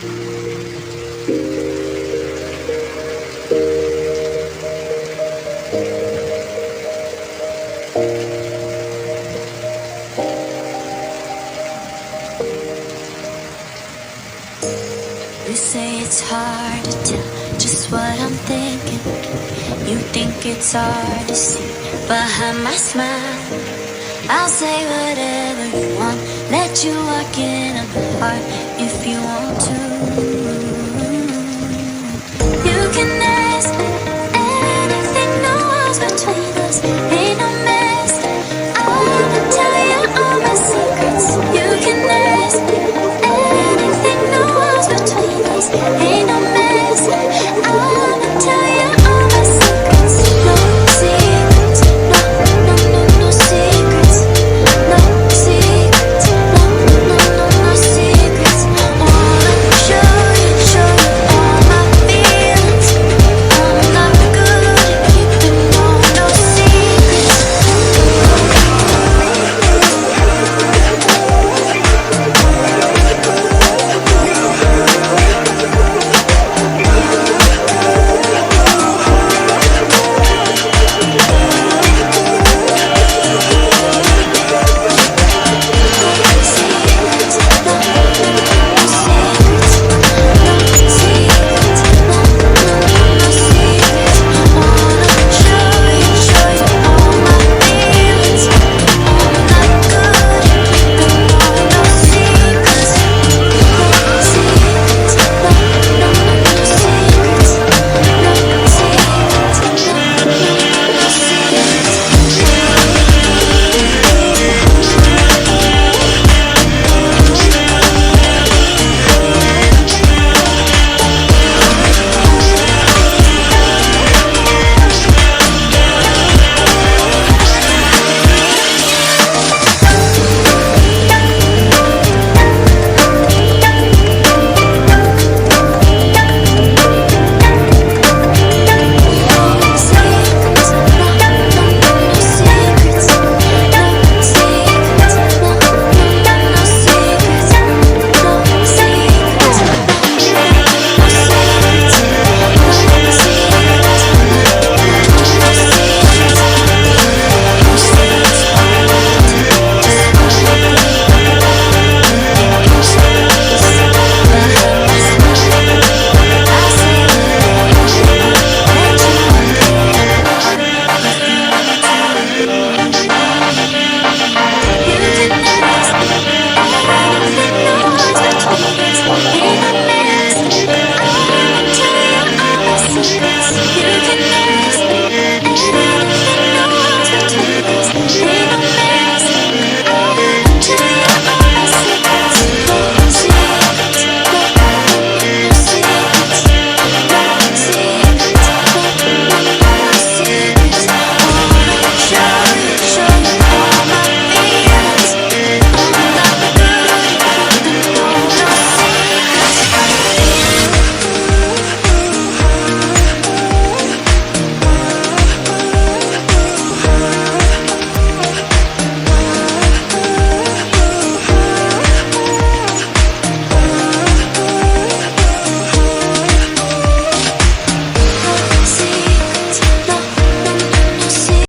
You say it's hard to tell just what I'm thinking. You think it's hard to see behind my smile. I'll say whatever you want, let you walk in on my heart if you want to. You can ask anything, no walls between us.